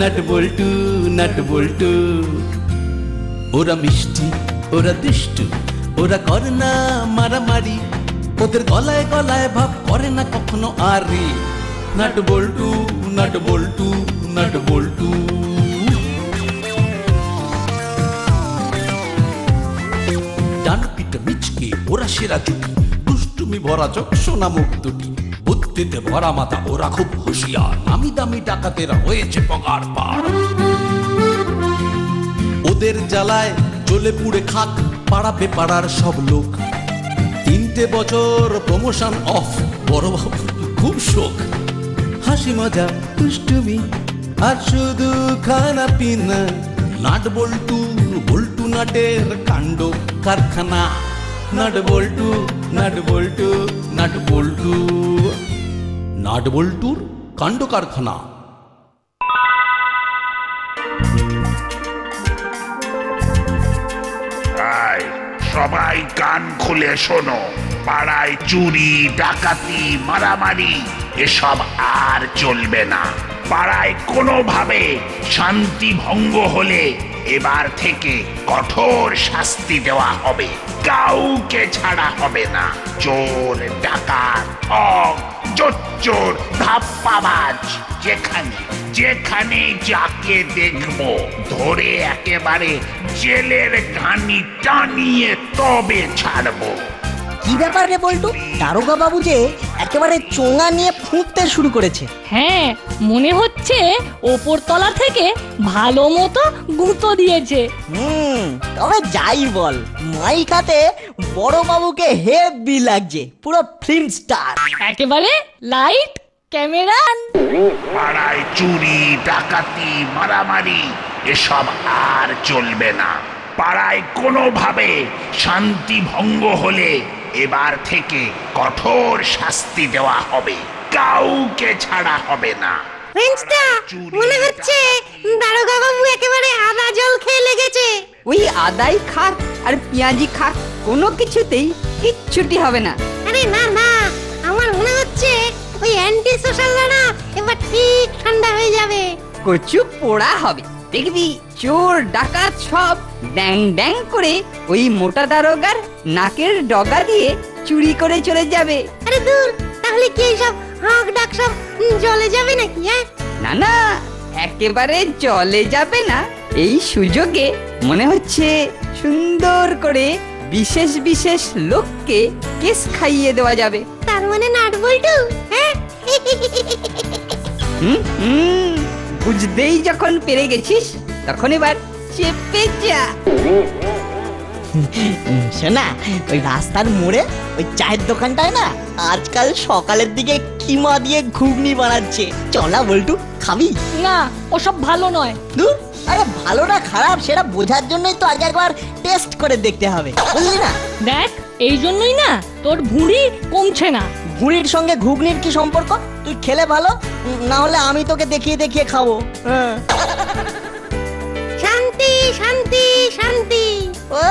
Nut বল্টু nut বল্টু। ওরা মিষ্টি, ওরা দুষ্টু, ওরা করে না মারামারি, ওদের গলায় গলায় ভাব করে না কখনো আরে। নাট বল্টু নাট বল্টু নাট বল্টু। ডান পিঠে মিচকে ওরা সেরা জুটি, দুষ্টুমি ভরা চোখ সোনা মুখ দুটি, বুদ্ধিতে ভরা মাথা ওরা খুব হুঁশিয়ার, নামি দামি ডাকাতেরা হয়েছে পগার পার। ওদের জ্বালায় জ্বলে পুড়ে খাক পাড়াবে পাড়ার সব লোক। 3টে বছর প্রমোশন অফ, বড় বাবু খুব শোক। হাসি মজা দুষ্টুমি আর শুধু খানা পিনা, নাট বল্টু বল্টু নাটের কাণ্ড কারখানা। নাট বল্টু নাট বল্টু নাট বল্টু, নাট বল্টুর কাণ্ড কারখানা। সবাই কান খুলে শোনো, পাড়ায় চুরি ডাকাতি মারামারি এসব আর চলবে না। পাড়ায় কোনোভাবে শান্তি ভঙ্গ হলে এবার থেকে কঠোর শাস্তি দেওয়া হবে, কাউকে ছাড়া হবে না। চোর ডাকাত ঠক জোচ্চোর ধাপ্পাবাজ যেখানে যেখানে যাকে দেখবো ধরে একেবারে জেলের ঘানি টানিয়ে তবে ছাড়বো। কি ব্যাপার রে বল্টু, দারোগা বাবু যে একেবারে চোঙা নিয়ে ফুঁকতে শুরু করেছে। হ্যাঁ, মনে হচ্ছে ওপর তলা থেকে ভালো মতো গুঁতো দিয়েছে। তবে যাই বল, মাইক হাতে বড় বাবুকে হেভি লাগছে, পুরো ফিল্ম স্টার একেবারে লাইট ক্যামেরা। পাড়ায় চুরি ডাকাতি মারামারি এসব আর চলবে না। পাড়ায় কোনোভাবে শান্তি ভঙ্গ হলে এবার থেকে কঠোর শাস্তি দেওয়া হবে, কাউকে ছাড়া হবে না। মনে হচ্ছে দারোগা বাবু একেবারে আদা জল খেয়ে লেগেছে। ওই আদাই খাক আর পেঁয়াজি খাক, কোনো কিছুতেই কিচ্ছুটি হবে না। আরে না না, আমার মনে হচ্ছে ওই অ্যান্টি সোশ্যালরা না এবার ঠিক ঠান্ডা হয়ে যাবে। কচু পোড়া হবে, দেখবি চোর ডাকাত সব ড্যাং ড্যাং করে ওই মোটা দারোগার নাকের ডগা দিয়ে চুরি করে চলে যাবে। আরে দূর, তাহলে কি এইসব হাঁক ডাক সব জলে যাবে নাকি? না না, একেবারে জলে যাবে না। এই সুযোগে মনে হচ্ছে সুন্দর করে বিশেষ বিশেষ লোককে কেস খাইয়ে দেওয়া যাবে। তার মানে নাট বল্টু? হ্যাঁ, বুঝতেই যখন পেরে গেছিস তখন এবার চেপে যা। শোনা, ওই রাস্তার মোড়ে ওই চায়ের দোকানটায় না আজকাল সকালের দিকে কিমা দিয়ে ঘুগনি বানাচ্ছে। চলা বল্টু, খাবি? না, ওসব ভালো নয়। দূর, আরে ভালো না খারাপ সেটা বোঝার জন্যই তো আগে একবার টেস্ট করে দেখতে হবে, বুঝলি না? দেখ, এই জন্যই না তোর ভুঁড়ি কমছে না। ভুঁড়ির সঙ্গে ঘুগনির কি সম্পর্ক? তুই খেলে ভালো, না হলে আমি তোকে দেখিয়ে দেখিয়ে খাবো। শান্তি শান্তি শান্তি। ও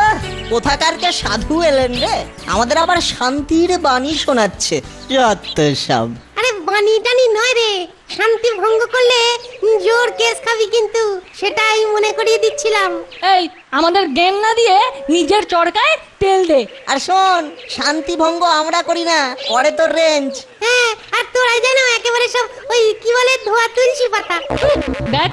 কোথাকারকে সাধু এলেন রে, আমাদের আবার শান্তির বাণী শোনাচ্ছে। যত সব। আরে বাণী টানি নয় রে, শান্তি ভঙ্গ করলে জোর কেস খাবি কিন্তু, সেটাই মনে করিয়ে দিচ্ছিলাম। এই, আমাদের জ্ঞান না দিয়ে নিজের চড়কায় তেল দে। আর শোন, শান্তি ভঙ্গ আমরা করি না, করে তোর রেঞ্জ। হ্যাঁ, আর তোরা জানো একেবারে সব ওই কি বলে ধোয়া তুলসী পাতা। দেখ,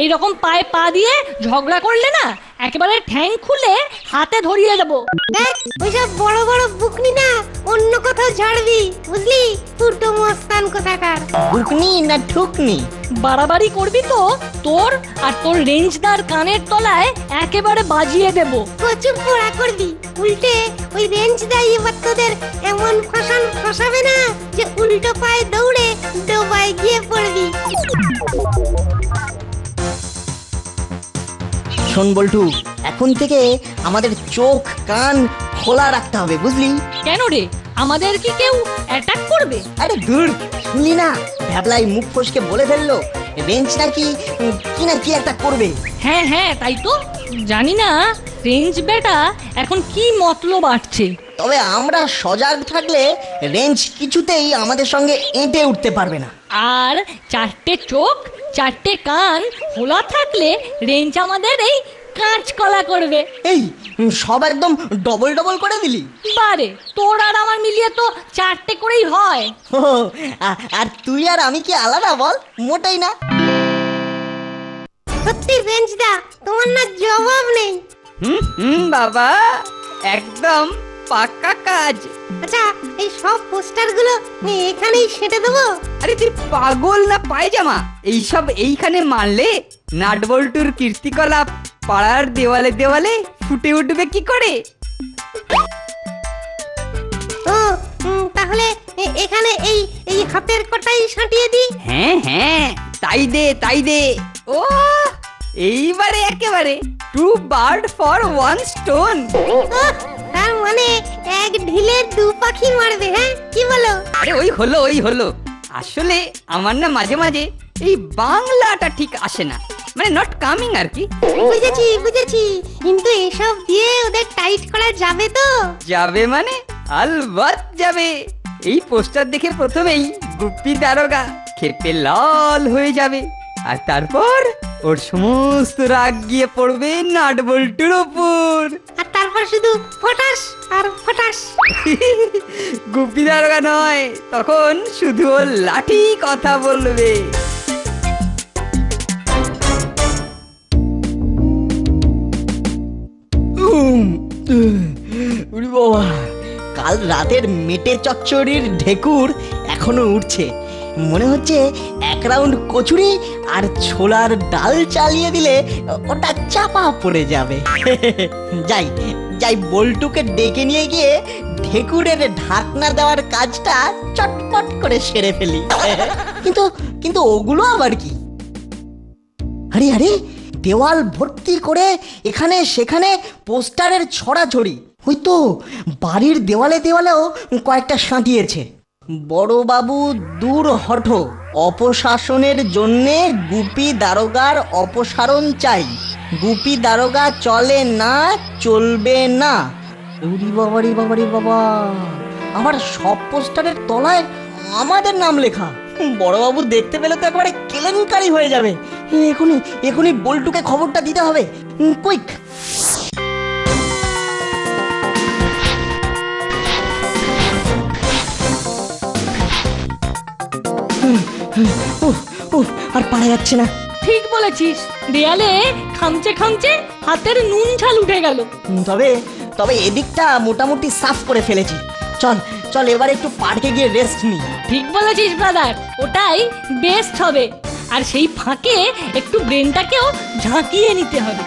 এইরকম পায়ে পা দিয়ে ঝগড়া করলে না একেবারে ঠ্যাং খুলে হাতে ধরিয়ে দেবো। দেখ, ওইসব বড় বড় বুকনি না অন্য কোথাও ঝাড়বি, বুঝলি? ফুটো মস্তান কোথাকার। বুকনি না ঠুকনি? বাড়াবাড়ি করবি তো তোর আর তোর রেঞ্জদার কানের তলায় একেবারে বাজিয়ে দেব। কচু পোড়া করবি, উল্টে ওই রেঞ্জ দাই এবার তোদের এমন ফসান ফসাবে না যে উল্টো পায়ে দৌড়ে ডোবায় গিয়ে পড়বি। শোন বল্টু, এখন থেকে আমাদের চোখ কান খোলা রাখতে হবে, বুঝলি? কেন রে, আমাদের কি কেউ অ্যাটাক করবে? আরে দূর, শুনলি না ভ্যাবলাই মুখ ফসকে বলে ফেললো রেঞ্জ নাকি কি না কি একটা করবে। হ্যাঁ হ্যাঁ, তাই তো। জানি না রেঞ্জ বেটা এখন কি মতলব আসছে। তবে আমরা সজাগ থাকলে রেঞ্জ কিছুতেই আমাদের সঙ্গে এঁটে উঠতে পারবে না। আর 4টে চোখ 4টে কান খোলা থাকলে রেঞ্জ আমাদের এই কাঁচকলা করবে। এই সব একদম ডবল ডবল করে দিলি? বারে, তোর আর আমার মিলিয়ে তো 4টে করেই হয়। ও, আর তুই আর আমি কি আলাদা বল? মোটেই না। সত্যি রেঞ্জদা, তোমার না জবাব নেই। বাবা, একদম পাক্কা কাজ। আচ্ছা, এই সব পোস্টারগুলো এখানেই সেটে দেবো? আরে তুই পাগল না পায়জামা? এইসব এইখানে মারলে নাটবল্টুর কীর্তিকলাপ পাড়ার দেওয়ালে দেওয়ালে ফুটে উঠবে কি করে? ও, তাহলে এখানে এই এই হাতের কটাই সাঁটিয়ে দিই। হ্যাঁ হ্যাঁ, তাই দে তাই দে। ও, এইবারে একেবারে 2 বার্ড ফর 1 স্টোন। তার মানে এক ঢিলে 2 পাখি মারবে, হ্যাঁ? কি বলো? আরে ওই হলো। আসলে আমার না মাঝে মাঝে এই বাংলাটা ঠিক আসে না, মানে নট কামিং আর কি। বুঝেছি, কিন্তু এসব দিয়ে ওদের টাইট করা যাবে তো? যাবে মানে আলবাত যাবে। এই পোস্টার দেখে প্রথমেই গুপ্পি দারোগা ক্ষেপে লাল হয়ে যাবে, আর তারপর ওর সমস্ত রাগ গিয়ে পড়বে নাটবল্টুর ওপর। আর তারপর শুধু ফটাস আর ফটাস। গুপ্পি দারোগা নয়, তখন শুধু ওর লাঠি কথা বলবে। উরি বাবা, কাল রাতের মেটে চচ্চড়ির ঢেকুর এখনো উঠছে। মনে হচ্ছে 1 রাউন্ড কচুরি আর ছোলার ডাল চালিয়ে দিলে ওটা চাপা পড়ে যাবে। যাই বল্টুকে ডেকে নিয়ে গিয়ে ঢেকুরের ঢাকনা দেওয়ার কাজটা চটপট করে সেরে ফেলি। কিন্তু ওগুলো আবার কি? আরে দেওয়াল ভর্তি করে এখানে সেখানে পোস্টারের ছড়াছড়ি। ওই তো বাড়ির দেওয়ালে দেওয়ালেও কয়েকটা সাঁটিয়েছে। বড়বাবু দূর হঠো, অপশাসনের জন্যে গুপি দারোগার অপসারণ চাই, গুপি দারোগা চলে না, চলবে না। বাবারি বাবা, আবার সব পোস্টারের তলায় আমাদের নাম লেখা। বড়বাবু দেখতে পেলে তো একেবারে কেলেঙ্কারি হয়ে যাবে। এখনই বল্টুকে খবরটা দিতে হবে, কুইক। আর পারা যাচ্ছে না। ঠিক বলেছিস, দেয়ালে খামচে খামচে হাতের নুন ঝাল উঠে গেল। তবে এদিকটা মোটামুটি সাফ করে ফেলেছি। চল এবার একটু পার্কে গিয়ে রেস্ট নিই। ঠিক বলেছিস ব্রাদার, ওটাই বেস্ট হবে। আর সেই ফাঁকে একটু ব্রেনটাকেও ঝাঁকিয়ে নিতে হবে।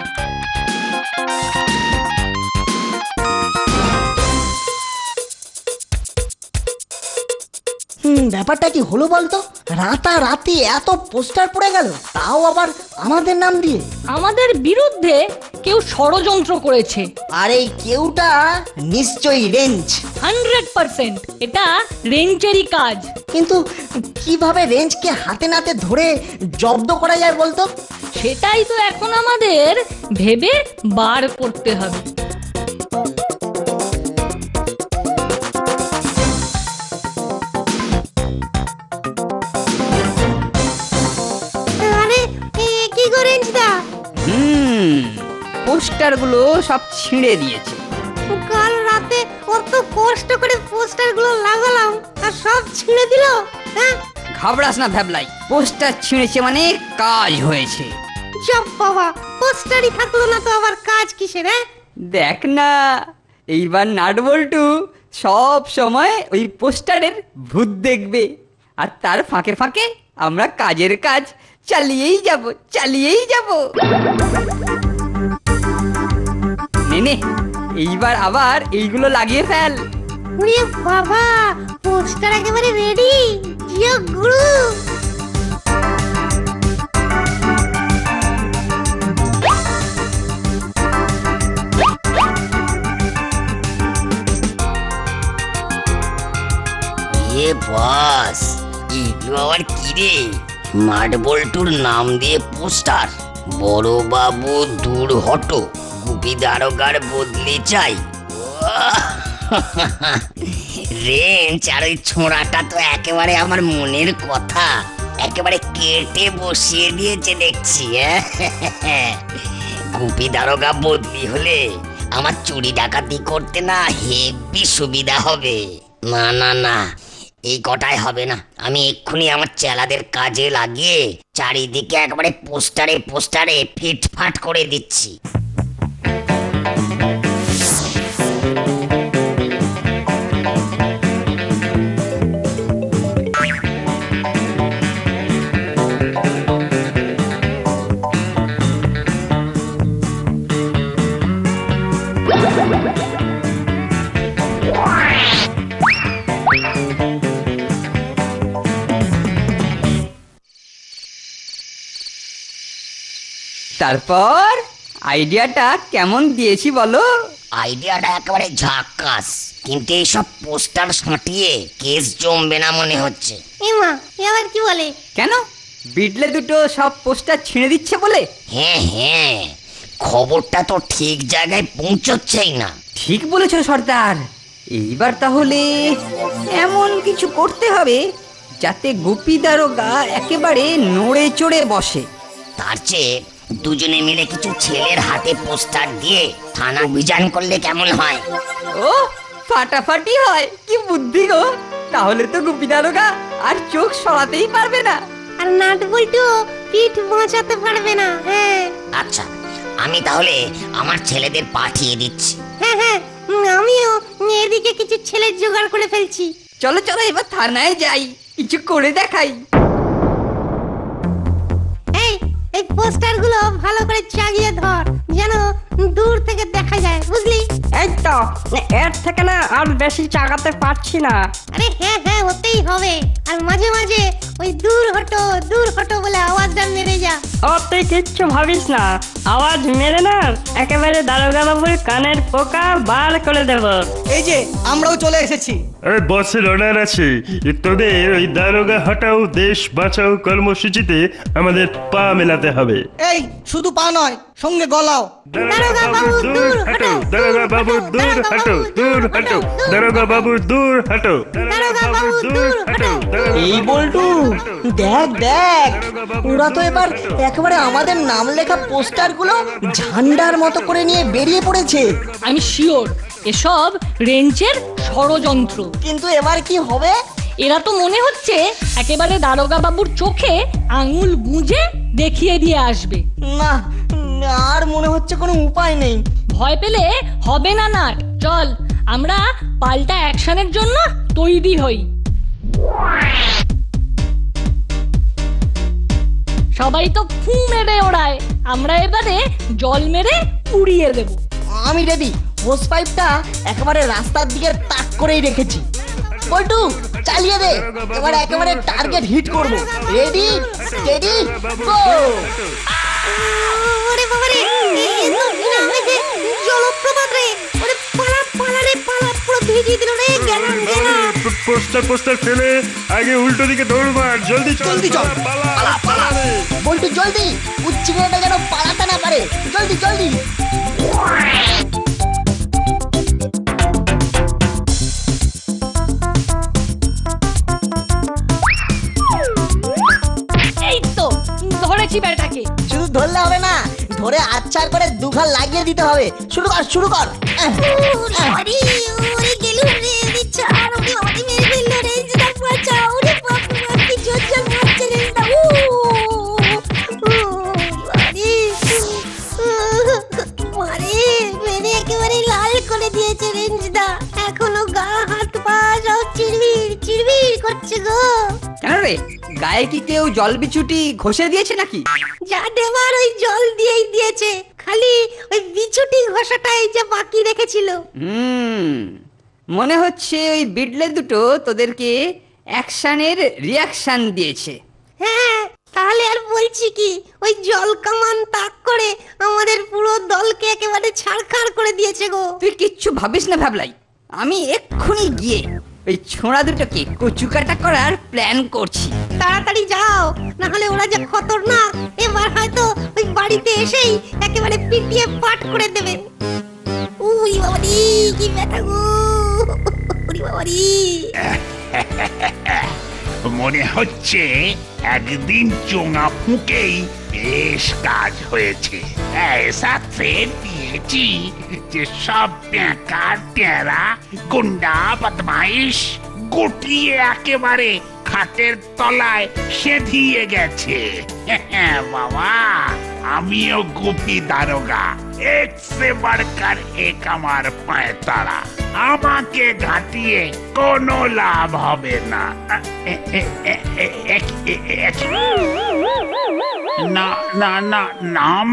ব্যাপারটা কি হলো বলতো? রাতারাতি এত পোস্টার পড়ে গেল, তাও আবার আমাদের নাম দিয়ে। আমাদের বিরুদ্ধে কেউ ষড়যন্ত্র করেছে। আর এই কেউটা নিশ্চয়ই রেঞ্জ। 100% এটা রেঞ্জেরই কাজ। কিন্তু কিভাবে রেঞ্জকে হাতে নাতে ধরে জব্দ করা যায় বলতো? সেটাই তো এখন আমাদের ভেবে বার করতে হবে। পোস্টারগুলো সব ছিঁড়ে দিয়েছে। কাল রাতে কত কষ্ট করে পোস্টারগুলো লাগালাম আর সব ছিঁড়ে দিল। হ্যাঁ, ঘাবড়াস না ভ্যাবলাই, পোস্টার ছিঁড়েছে মানে কাজ হয়েছে। জব বাবা, পোস্টারই থাকলো না তো আবার কাজ কিসের? দেখ না, এইবার নাটবল্টু সব সময় ওই পোস্টারের ভূত দেখবে, আর তার ফাঁকে ফাঁকে আমরা কাজের কাজ চালিয়েই যাব। নে, এইবার আবার এইগুলো লাগিয়ে ফেল। ওরে বাবা, পোস্টার একেবারে রেডি। জিও গুরু। বস, এগুলো আবার কি রে? নাটবল্টুর নাম দিয়ে পোস্টার, বড়বাবু দূর হটো, গুপি দারোগার বদলে চাই। রেঞ্জ আর ওই ছোঁড়াটা তো একেবারে আমার মনের কথা। একেবারে কেটে বসিয়ে দিয়েছে দেখছি। গুপি দারোগা বদলি হলে আমার চুরি ডাকাতি করতে না হেবি সুবিধা হবে। না না না, এই কটাই হবে না। আমি এক্ষুনি আমার চেলাদের কাজে লাগিয়ে চারিদিকে একেবারে পোস্টারে পোস্টারে ফিটফাট করে দিচ্ছি। তারপর আইডিয়াটা কেমন দিয়েছি বলো? আইডিয়াটা একেবারে ঝাক্কাস, কিন্তু এইসব পোস্টার সাঁটিয়ে কেস জমবে না মনে হচ্ছে। এমা এবার কি বলে? কেন, বিটলে দুটো সব পোস্টার ছিঁড়ে দিচ্ছে বলে? হ্যাঁ হ্যাঁ, খবরটা তো ঠিক জায়গায় পৌঁছচ্ছেই না। ঠিক বলেছো সর্দার। এইবার তাহলে এমন কিছু করতে হবে যাতে গুপি দারোগা একেবারে নড়ে চড়ে বসে। তার চেয়ে দুজনে মিলে কিছু ছেলের হাতে পোস্টার দিয়ে থানা অভিযান করলে কেমন হয়? ও ফাটাফাটি হয়, কি বুদ্ধি গো! তাহলে তো গুপি দারোগা আর চোখ সরাতেই পারবে না, আর নাট বল্টু পিঠ বাঁচাতে পারবে না। হ্যাঁ আচ্ছা, আমি তাহলে আমার ছেলেদের পাঠিয়ে দিচ্ছি। হ্যাঁ হ্যাঁ, আমিও এদিকে কিছু ছেলে জোগাড় করে ফেলছি। চলো চলো এবার থানায় যাই, কিছু করে দেখাই। এই পোস্টার গুলো ভালো করে চাগিয়ে ধর, যেন দূর থেকে দেখা যায়, বুঝলি? এই তো, এর থেকে না আর বেশি চাগাতে পারছি না। আরে হ্যাঁ হ্যাঁ, হতেই হবে। আর মাঝে মাঝে ওই দূর হটো বলে আওয়াজটা মেরে যা। ও তুই কিচ্ছু ভাবিস না, আওয়াজ মেরে না একেবারে দারোগা বাবুর কানের পোকা বার করে দেব। এই যে আমরাও চলে এসেছি। আরে বসের অর্ডার আছে, তোদের ওই দারোগা হটাও দেশ বাঁচাও কর্মসূচিতে আমাদের পা মেলাতে হবে। এই শুধু পা নয়, সঙ্গে গলাও। দারোগা বাবু দূর হটো, দারোগা বাবু দূর হটো, দূর হটো, দারোগা বাবু দূর হটো, দারোগা বাবু দূর হটো। এই বল্টু, দেখ দেখ, ওরা তো এবার একেবারে আমাদের নাম লেখা পোস্টার গুলো ঝান্ডার মতো করে নিয়ে বেরিয়ে পড়েছে। আমি শিওর এসব রেঞ্চের ষড়যন্ত্র। কিন্তু এবার কি হবে? এরা তো মনে হচ্ছে একেবারে দারোগা বাবুর চোখে আঙুল গুঁজে দেখিয়ে দিয়ে আসবে। না, আর মনে হচ্ছে কোনো উপায় নেই। ভয় পেলে হবে না নাট, চল আমরা পাল্টা অ্যাকশনের জন্য তৈরি হই। সবাই তো ফু মেরে ওড়ায়, আমরা এবারে জল মেরে উড়িয়ে দেব। আমি রেডি, হোস পাইপটা একেবারে রাস্তার দিকে তাক করেই রেখেছি। বল্টু চালিয়ে দে, এবার একেবারে টার্গেট হিট করব। Ready steady go. ওরে বাবা রে, এই তো গ্রামে যে জলপ্রপাত রে, ওরে পালা রে পালা, পুরো ভিজিয়ে দিল রে। গেলাম পোস্টার ফেলে আগে উল্টো দিকে দৌড় মার, জলদি চল, পালা রে। বল্টু জলদি, উচ্চিংড়াটা যেন পালাতে না পারে, জলদি জলদি। এই তো ধরেছি বেটাকে। শুধু ধরলে হবে না, ধরে আচ্ছার করে দুঘা লাগিয়ে দিতে হবে। শুরু কর শুরু কর। ওরে ওরে গেলুম রে, ছাড়, ওরে আমাকে মেরে ফেললো রে। যেটা বাঁচা, ওরে বাপ রে বাপ, কি জোর জোর মারছে রে। মারে মেরে একেবারে লাল করে দিয়েছে রেঞ্জদা। এখনো গা হাত পা সব চিড়বিড় করছে গো। কেন রে, গায়ে কি কেউ জল বিছুটি ঘষে দিয়েছে নাকি? যা দেবার ওই জল দিয়েই দিয়েছে, খালি ওই বিছুটি ঘষাটাই যে বাকি রেখেছিল। মনে হচ্ছে ওই বিটলে দুটো তোদেরকে অ্যাকশনের রিয়াকশন দিয়েছে। হ্যাঁ, তাহলে আর বলছি কি, ওই জল কামান তাক করে আমাদের পুরো দলকে একেবারে ছাড়খাড় করে দিয়েছে গো। তুই কিচ্ছু ভাবিস না ভাবলাই, আমি এক্ষুনি গিয়ে ওই ছোঁড়া দুটোকে কচুকাটা করার প্ল্যান করছি। তাড়াতাড়ি যাও, না হলে ওরা যে খতরনাক, এবার হয়তো ওই বাড়িতে এসেই একেবারে পিটিয়ে পাট করে দেবে। উই বাবারি, কি ব্যথা গো, উরি বাবারি। মনে হচ্ছে একদিন চোঙা ফুঁকেই বেশ কাজ হয়েছে। ऐसा थ्रेड দিয়েছি যে সব ট্যাঁকা টেরা গুন্ডা বদমাইশ গুটিয়ে একেবারে খাটের তলায় সেধিয়ে গেছে। বাবা, আমিও গুপি দারোগা, এক সে বাড়কার এক আমার পায়ে তারা। আমাকে ঘাটিয়ে কোনো লাভ হবে না। না না না, নাম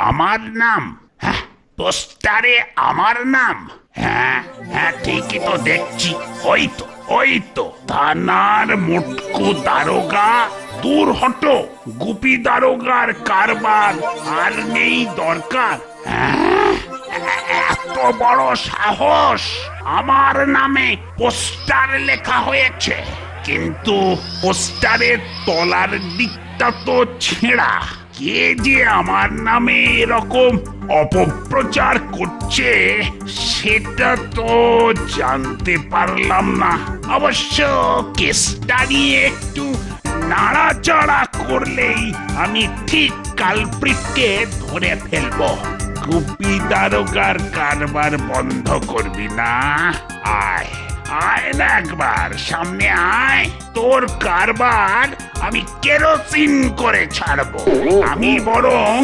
আমার নাম? পোস্টারে আমার নাম? হ্যাঁ হ্যাঁ, ঠিকই তো দেখছি। ওই তো থানার মোটকু দারোগা। দূর হটো, গুপি দারোগার কারবার আর নেই দরকার। এত বড় সাহস! আমার নামে পোস্টার লেখা হয়েছে, কিন্তু পোস্টারের তলার দিকটা তো ছেঁড়া। কে যে আমার নামে এরকম অপপ্রচার করছে সেটা তো জানতে পারলাম না। অবশ্য কেসটা নিয়ে একটু নাড়াচাড়া করলেই আমি ঠিক কালপ্রিটকে ধরে ফেলবো। গুপি দারোগার কারবার বন্ধ করবি না? আয় আয় না একবার সামনে আয়। তোর কারবার আমি কেরোসিন করে ছাড়বো। আমি বরং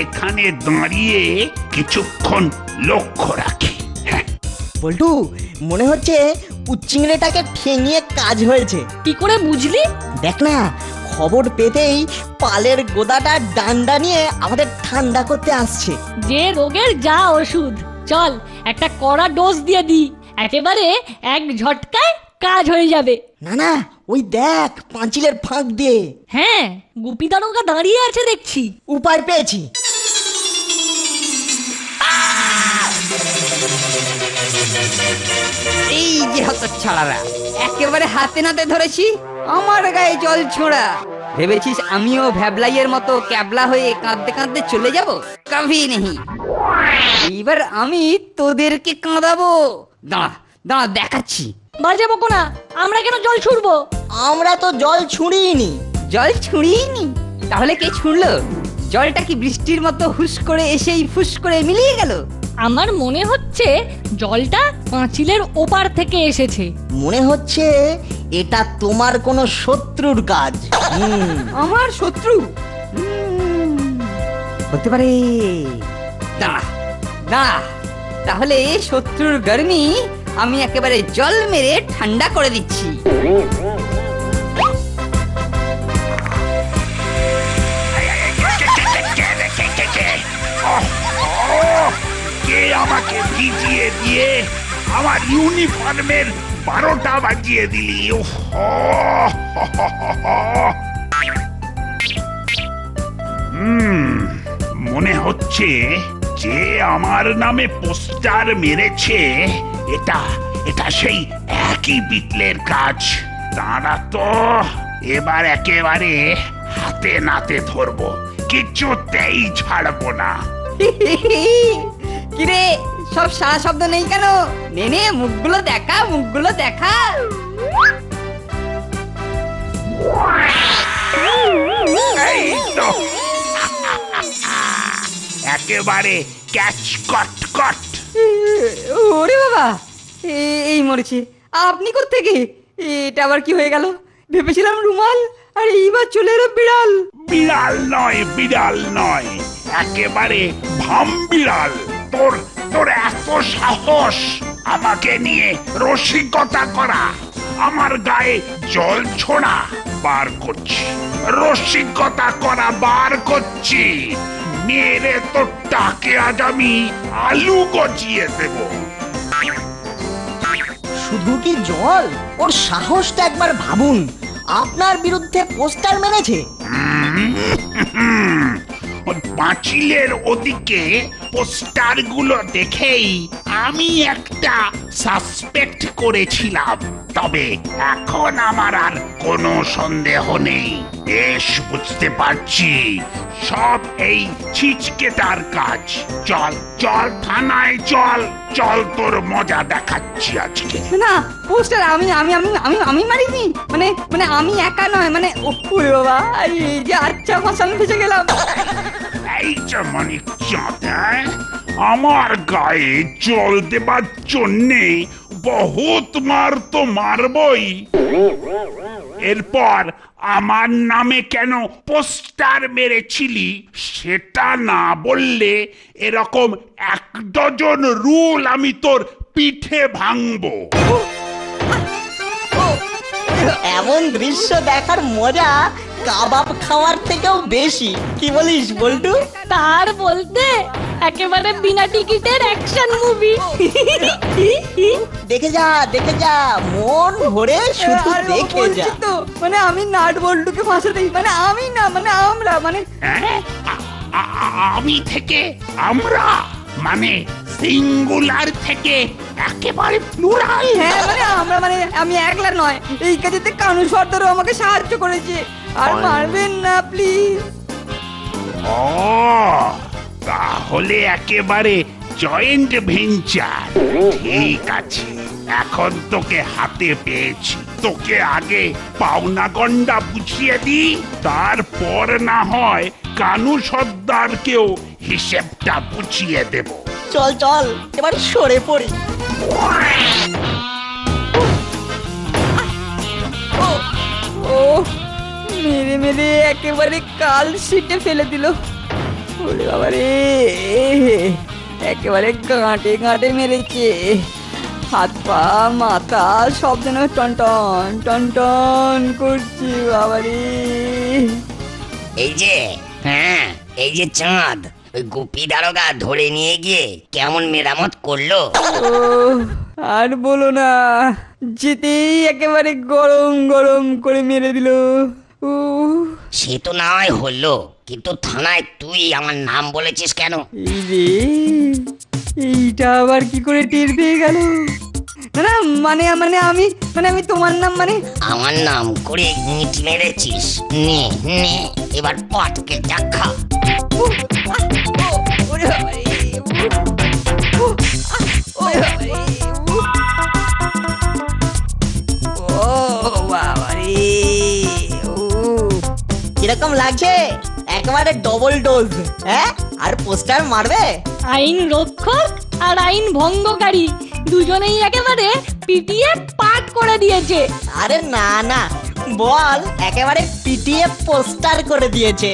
এখানে দাঁড়িয়ে কিছুক্ষণ লক্ষ্য রাখি। বল্টু, মনে হচ্ছে উচ্চিংড়েটাকে ঠেঙিয়ে কাজ হয়েছে। কি করে বুঝলি? দেখ না, খবর পেতেই পালের গোদাটা ডান্ডা নিয়ে আমাদের ঠান্ডা করতে আসছে। যে রোগের যা ওষুধ, চল একটা কড়া ডোজ দিয়ে দি, একেবারে এক ঝটকায় কাজ হয়ে যাবে। না না, ওই দেখ পাঁচিলের ফাঁক দিয়ে। হ্যাঁ, গুপি দারোগা দাঁড়িয়ে আছে দেখছি। উপায় পেয়েছি। এই যে হতচ্ছাড়ারা, একেবারে হাতে নাতে ধরেছি। আমার গায়ে জল ছোঁড়া। ভেবেছিস আমিও ভ্যাবলাইয়ের মতো ক্যাবলা হয়ে কাঁদতে কাঁদতে চলে যাব? কভি নেই। এইবার আমি তোদেরকে কাঁদাবো। দাঁড়া দাঁড়া, দেখাচ্ছি। বাজে বকো না, আমরা কেন জল ছুড়বো? আমরা তো জল ছুঁড়িনি। জল ছুঁড়িনি? তাহলে কে ছুঁড়লো? জলটা কি বৃষ্টির মতো হুস করে এসেই ফুস করে মিলিয়ে গেল? আমার মনে হচ্ছে জলটা পাঁচিলের ওপার থেকে এসেছে। মনে হচ্ছে এটা তোমার কোনো শত্রুর কাজ। আমার শত্রু হতে পারে। দাঁড়া দাঁড়া, তাহলে শত্রুর গরমি আমি একেবারে জল মেরে ঠান্ডা করে দিচ্ছি। কে আমাকে ভিজিয়ে দিয়ে আমার ইউনিফর্মের 12টা বাজিয়ে দিলি? মনে হচ্ছে যে আমার নামে পোস্টার মেরেছে এটা সেই একই বিটলের কাজ। তারা তো এবার একেবারে হাতে নাতে ধরবো, কিছুতেই ছাড়বো না। কিরে, সব সারা শব্দ নেই কেন? নে নে, মুখগুলো দেখা, মুখগুলো দেখা। এই তো একেবারে ক্যাচ কট কট। ওরে বাবা, এই মরেছে। আপনি কোত্থেকে? এটা আবার কি হয়ে গেল? ভেবেছিলাম রুমাল, আর এইবার চলে এলো বিড়াল। বিড়াল নয়, একেবারে ভাম বিড়াল। তোর এত সাহস আমাকে নিয়ে রসিকতা করা? আমার গায়ে জল ছোড়া? বার করছি, রসিকতা করা বার করছি। মেরে তোর টাকে আজ আমি আলু গজিয়ে দেব। শুধু কি জল, ওর সাহসটা একবার ভাবুন। আপনার বিরুদ্ধে পোস্টার মেরেছে। ওই পাঁচিলের ওদিকে পোস্টারগুলো দেখেই আমি একটা সাসপেক্ট করেছিলাম, তবে এখন আমার আর কোনো সন্দেহ নেই। বেশ বুঝতে পারছি সব এই ছিচকেটার কাজ। চল চল থানায় চল, চল তোর মজা দেখাচ্ছি আজকে। না পোস্টার আমি আমি আমি আমি আমি মারিনি, মানে মানে আমি একা নয়, মানে ওরে বাবা, এই যে আচ্ছা ফসল ফেসে গেলাম। এই যে মানিক চাঁদ, আমার গায়ে জল দেবার জন্যে বহুত মার তো মারবই, এরপর আমার নামে কেন পোস্টার মেরেছিলি সেটা না বললে এরকম 1 ডজন রুল আমি তোর পিঠে ভাঙবো। এমন দৃশ্য দেখার মজা কাবাব খাওয়ার থেকেও বেশি, কি বলিস বল্টু? তার বলতে একেবারে বিনা টিকিটের অ্যাকশন মুভি। দেখে যা মন ভরে শুধু আর ও দেখে বলছি যা। তো, মানে আমি নাট বল্টুকে ফাঁসাতে, মানে আমি না, মানে আমরা, মানে আমি থেকে আমরা, মানে সিঙ্গুলার থেকে একেবারে প্লুরাল। হ্যাঁ মানে আমরা, মানে আমি একলা নয়, এই কাজেতে কানু সর্দারও আমাকে সাহায্য করেছে। আর মারবেন না প্লিজ। ও তাহলে একেবারে জয়েন্ট ভেঞ্চার। ঠিক আছে, এখন তোকে হাতে পেয়েছি, তোকে আগে পাওনা গন্ডা বুঝিয়ে দিই, তারপর না হয় কানু সর্দারকেও হিসেবটা বুঝিয়ে দেব। চল চল এবার সরে পড়ি। ও মেরে মেরে একেবারে কাল সিটে ফেলে দিল। ওরে বাবা রে, একেবারে গাঁটে গাঁটে মেরেছে। হাত পা মাথা সব যেন টন টন টন টন করছে বাবা রে। এই যে, হ্যাঁ এই যে চাঁদ, ওই গুপি দারোগা ধরে নিয়ে গিয়ে কেমন মেরামত করলো। ও আর বলো না, যেতেই একেবারে গরম গরম করে মেরে দিল। সে তো না হয় হলো, কিন্তু থানায় তুই আমার নাম বলেছিস কেন? এই রে, এইটা আবার কি করে টের পেয়ে গেল? না না, মানে মানে আমি, মানে আমি তোমার নাম, মানে আমার নাম করে ইট মেরেছিস। নে নে এবার পটকে দেখা। ওরে বাবা রে, ওরে বাবা রে, ও বাবা রে। কিরকম লাগছে? একেবারে ডবল ডোজ। হ্যাঁ, আর পোস্টার মারবে? আইন রক্ষক আর আইন ভঙ্গকারী দুজনেই একেবারে পিটিয়ে পাট করে দিয়েছে। আরে না না, বল একেবারে পিটিয়ে পোস্টার করে দিয়েছে।